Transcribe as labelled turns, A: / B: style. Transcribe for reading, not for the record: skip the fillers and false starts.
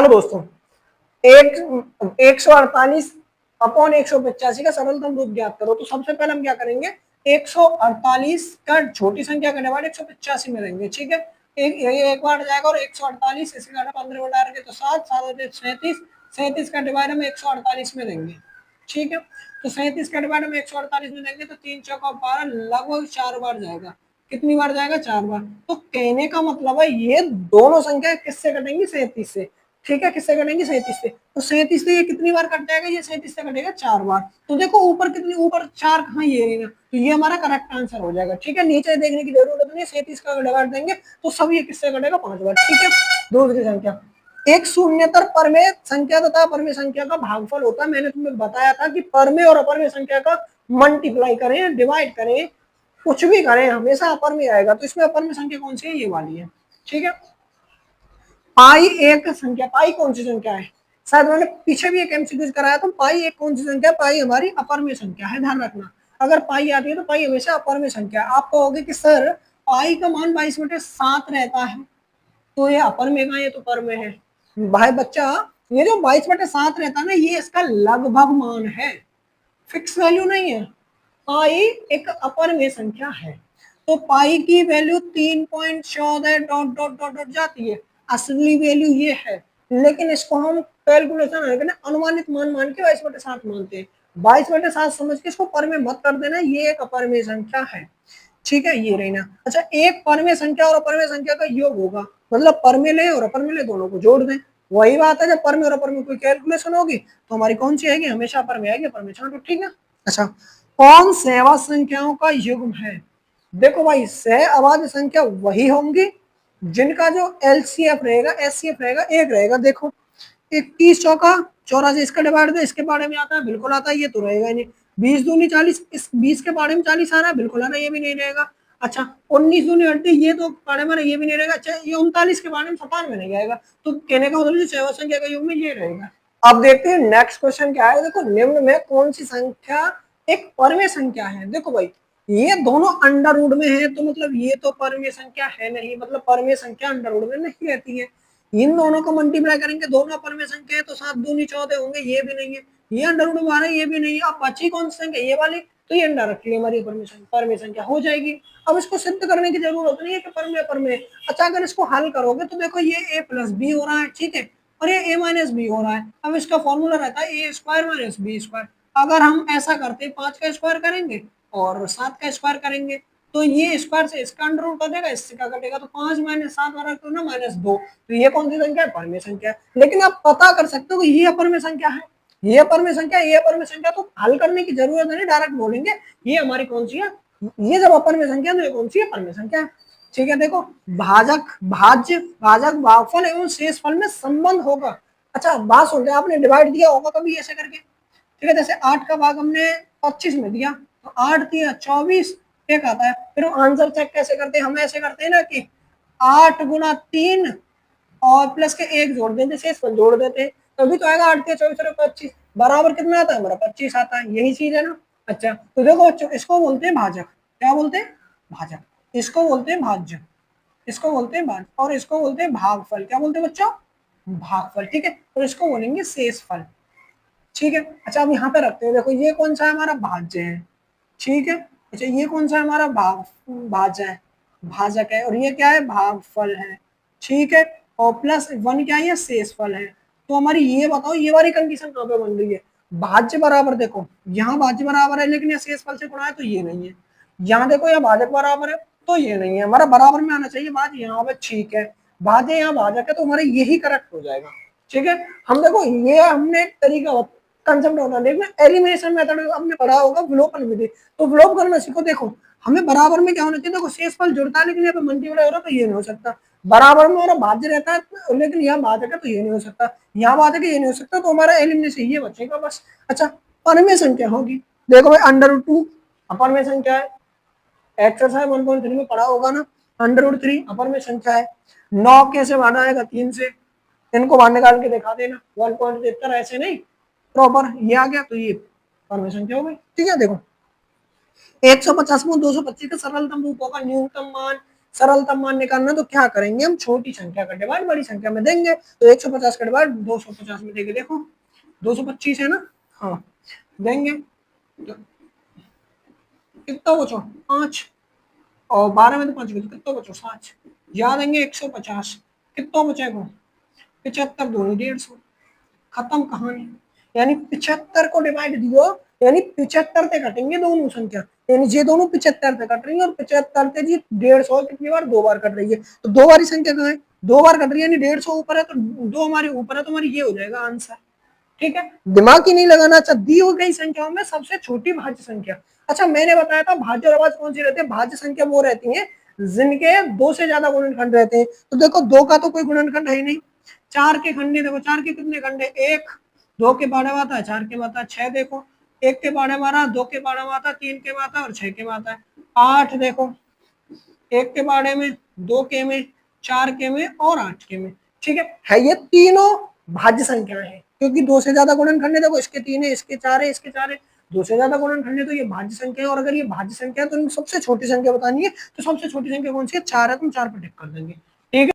A: चलो दोस्तों, 148 अपॉन 185 का सरलतम रूप ज्ञात करो। तो सबसे पहले हम क्या करेंगे, 148 का छोटी संख्या का डिवाइड 185 में देंगे। ठीक है, एक बार जाएगा और 148 इसके घटा 15 में डालेंगे तो 7 7 37, 37 का डिवाइड हम 148 में देंगे। ठीक है, तो 37 का डिवाइड हम 148 में देंगे तो 3 चौका 12, लगभग 4 बार जाएगा। कितनी बार जाएगा, 4 बार। तो कहने का मतलब है ये दोनों संख्या किससे कटेंगी, 37 से। ठीक है, किससे कटेंगे, 37 से। तो 37 से ये कितनी बार कट जाएगा, ये 37 से कटेगा 4 बार। तो देखो ऊपर कितनी, ऊपर 4 कहाँ, ये ना, तो ये हमारा करेक्ट आंसर हो जाएगा। ठीक है, नीचे देखने की जरूरत नहीं, 37 का डिवाइड देंगे तो सब ये किससे कटेगा, 5 बार। ठीक है, दूसरी संख्या, एक शून्यतर परमेय संख्या तथा परमेय संख्या का भागफल होता है। मैंने तुम्हें बताया था कि परमेय और अपरमेय संख्या का मल्टीप्लाई करें, डिवाइड करें, कुछ भी करें, हमेशा अपरमेय आएगा। तो इसमें अपरमेय संख्या कौन सी है, ये वाली है। ठीक है, पाई एक संख्या, पाई कौन सी संख्या है, शायद मैंने पीछे भी एक एमसीक्यू कराया था। पाई एक कौन सी संख्या, पाई हमारी अपरमेय संख्या है, ध्यान रखना। अगर पाई आती है तो पाई हमेशा अपरमेय संख्या है। आप कहोगे कि सर पाई का मान 22/7 रहता है, तो ये अपरमेय का, ये तो परमेय है। भाई बच्चा, ये जो 22/7 रहता है ना, ये इसका लगभग मान है, फिक्स वैल्यू नहीं है। पाई एक अपरमेय संख्या है, तो पाई की value 3.14 dot dot dot dot जाती है। असली वैल्यू ये है, लेकिन इसको हम कैलकुलेशन अनुमानित मान मान के 22/7 मानते हैं। 22/7 समझ के इसको परमेय मत कर देना, ये एक अपरमेय संख्या है। ठीक है, ये रहना। अच्छा, एक परमेय संख्या और अपरमेय संख्या का योग होगा, मतलब परमेय ले और अपरमेय ले दोनों को जोड़ दें। वही बात है, जब परमेय और अपरमेय कोई कैलकुलेशन होगी तो हमारी कौन सी आएगी, हमेशा परमेय आएगी, परमेय छांटो। ठीक है, अच्छा, कौन सहवाद संख्याओं का युग्म है। देखो भाई, सह अभाज्य संख्या वही होंगी जिनका जो एलसीएफ रहेगा, एचसीएफ रहेगा, एक रहेगा। देखो 21 चौका 84, इसका डिवाइड दो, इसके बारे में आता है, बिल्कुल आता है, ये तो रहेगा नहीं। 20 दूनी 40, इस 20 के बारे में 40 आ रहा है, बिल्कुल आ रहा है, ये भी नहीं रहेगा। अच्छा, 19 दूनी 38, ये तो बारे में ये भी नहीं रहेगा। अच्छा, ये 39 के बारे में 57 में नहीं आएगा। तो कहने का मतलब सहवाद संख्या का युग्म में ये रहेगा। अब देखते हैं नेक्स्ट क्वेश्चन क्या है। देखो, निम्न में कौन सी संख्या एक परमेय संख्या है। देखो भाई, ये दोनों अंडर रूट में है, तो मतलब ये तो परमेय संख्या है नहीं, मतलब परमेय संख्या अंडर रूट में नहीं रहती है। इन दोनों को मल्टीप्लाई करेंगे, दोनों परमेय संख्या है, तो 7 दूनी 14 होंगे, ये भी नहीं है। ये अंडर रूट में आ रहा है, ये भी नहीं है। अब बची कौन सी संख्या, ये वाली, तो ये अंडर रखी है हमारी परमेय संख्या हो जाएगी। अब इसको सिद्ध करने की जरूरत नहीं है कि परमेय परमेय। अच्छा, अगर इसको हल करोगे तो देखो ये a प्लस बी हो रहा है, ठीक है, और ये a माइनस बी हो रहा है। अब इसका फॉर्मूला रहता है ए स्क्वायर माइनस बी स्क्वायर। अगर हम ऐसा करते 5 का स्क्वायर करेंगे और 7 का स्क्वायर करेंगे, तो ये स्क्वायर से इसका अंडर रूट कटेगा, इससे क्या कटेगा, तो 5 माइनस 7 वाला तो ना -2। तो ये कौन सी संख्या है, परमेय संख्या है। लेकिन आप पता कर सकते हो कि ये अपरमेय संख्या है, ये परमेय संख्या, ये अपरमेय संख्या, तो हल करने की जरूरत नहीं, डायरेक्ट बोलेंगे ये हमारी कौन सी है, ये जब अपरमेय संख्या तो ये कौन सी है, परमेय संख्या है। ठीक है, देखो, भाजक भाज्य भाजक भागफल एवं शेषफल में संबंध होगा। अच्छा, बात सुनते हैं, आपने डिवाइड दिया होगा कभी ऐसे करके। ठीक है, जैसे 8 का भाग हमने 25 में दिया, तो 8 दिया 24, एक आता है। फिर आंसर चेक कैसे करते हैं, हम ऐसे करते हैं ना कि 8 गुना 3 और प्लस के 1 जोड़ देते, शेषफल जोड़ देते हैं, तभी तो आएगा 8 के 24 और 25 बराबर कितना आता है, हमारा 25 आता है। यही चीज है ना। अच्छा, तो देखो बच्चों, इसको बोलते हैं भाजक। क्या बोलते हैं, भाजक। इसको बोलते हैं भाज्य, इसको बोलते हैं भाज्य, और इसको बोलते हैं भागफल। क्या बोलते हैं बच्चों, भागफल। ठीक है, और इसको बोलेंगे शेषफल। ठीक है, अच्छा, अब यहाँ पे रखते हैं। देखो, ये कौन सा है, हमारा भाज्य है। ठीक है, अच्छा, ये कौन सा है, हमारा भाज्य है, भाजक है, और ये क्या है, भागफल है। ठीक है, और प्लस 1 क्या है, ये शेषफल है। तो हमारी ये बताओ, ये वाली कंडीशन कहाँ पे बन रही है, भाज्य बराबर, देखो यहाँ भाज्य बराबर है, लेकिन ये शेषफल से गुणा है, तो ये नहीं है। यहाँ देखो, यहाँ भाजक बराबर है, तो ये नहीं है। हमारा बराबर में आना चाहिए भाज्य, यहाँ पे ठीक है, भाज्य यहाँ भाजक है, तो हमारे यही करेक्ट हो जाएगा। ठीक है, हम देखो, ये हमने एक तरीका कंसेप्ट होता है, देखना एलिमिनेशन मेथड आपने पढ़ा होगा, विलोपन विधि। तो विलोप करना सीखो। देखो, हमें बराबर में क्या होना चाहिए, देखो शेषफल जुड़ता है, लेकिन यहाँ पे मल्टीप्लाई हो रहा है, तो ये नहीं हो सकता। बराबर में और भाज्य रहता है, लेकिन यहाँ भाजक है, तो ये नहीं हो सकता। यहाँ भाजक है, ये नहीं हो सकता, तो हमारा एलिमिनेशन ये बचेगा बस। अच्छा, परमेय संख्या होगी, देखो भाई, √2 अपरमेय संख्या है। एक्सरसाइज 1.3 में पढ़ा होगा ना, √3 अपरमेय संख्या है। 9 कैसे भाना आएगा, 3 से। इनको बाहर निकाल के दिखा देना, 1.73 ऐसे नहीं, प्रॉपर ये आ गया, तो ये परमेय संख्या हो गई। ठीक है, देखो 150 में 225 का सरलतम रूप होगा, न्यूनतम मान सरलतम मान निकालना तो क्या करेंगे हम, छोटी संख्या का डिवाइड बड़ी संख्या में देंगे। तो 150 का डिवाइड 250 में देंगे, देखो 225 है ना, हाँ देंगे तो कितना बचो 5, और 12 में तो 5 गए तो कितना बचो 7, याद देंगे 150 कितना बचेगा 75 दोनों 150, खत्म कहानी। यानी 75 को डिवाइड दियो, यानी 75 से कटेंगे दोनों संख्या, यानी ये दोनों 75 से कट रही है, और 75 से जी 150 कितनी बार, 2 बार कट रही है, तो 2 बार संख्या कहाँ है, 2 बार कट रही है, यानी 150 ऊपर है, तो 2 हमारे ऊपर है, तो हमारी ये हो जाएगा आंसर। ठीक है, दिमाग ही नहीं लगाना। अच्छा, दी हुई गई संख्याओं में सबसे छोटी भाज्य संख्या। अच्छा, मैंने बताया था भाज्य और अभाज्य कौन सी रहती है, भाज्य संख्या वो रहती है जिनके 2 से ज्यादा गुणनखंड रहते हैं। तो देखो 2 का तो कोई गुणनखंड है ही नहीं। 4 के खंड, देखो 4 के कितने खंड है, 1, 2 के बारे में आता है, 4 के आता है, 6 देखो 1 के बारे में आता, 2 के बारे में आता, 3 के आता और 6 के आता है, 8 देखो 1 के बारे में, 2 के में, 4 के में और 8 के में। ठीक है, ये तीनों भाज्य संख्याएं हैं, क्योंकि 2 से ज्यादा गुणनखंड है, देखो इसके 3 है, इसके 4 है, इसके 4 है, 2 से ज्यादा गुणनखंड है, तो ये भाज्य संख्या है। और अगर ये भाज्य संख्या है तो सबसे छोटी संख्या बतानी है, तो सबसे छोटी संख्या कौन सी है, 4 है, तुम 4 पर टिक कर देंगे। ठीक है।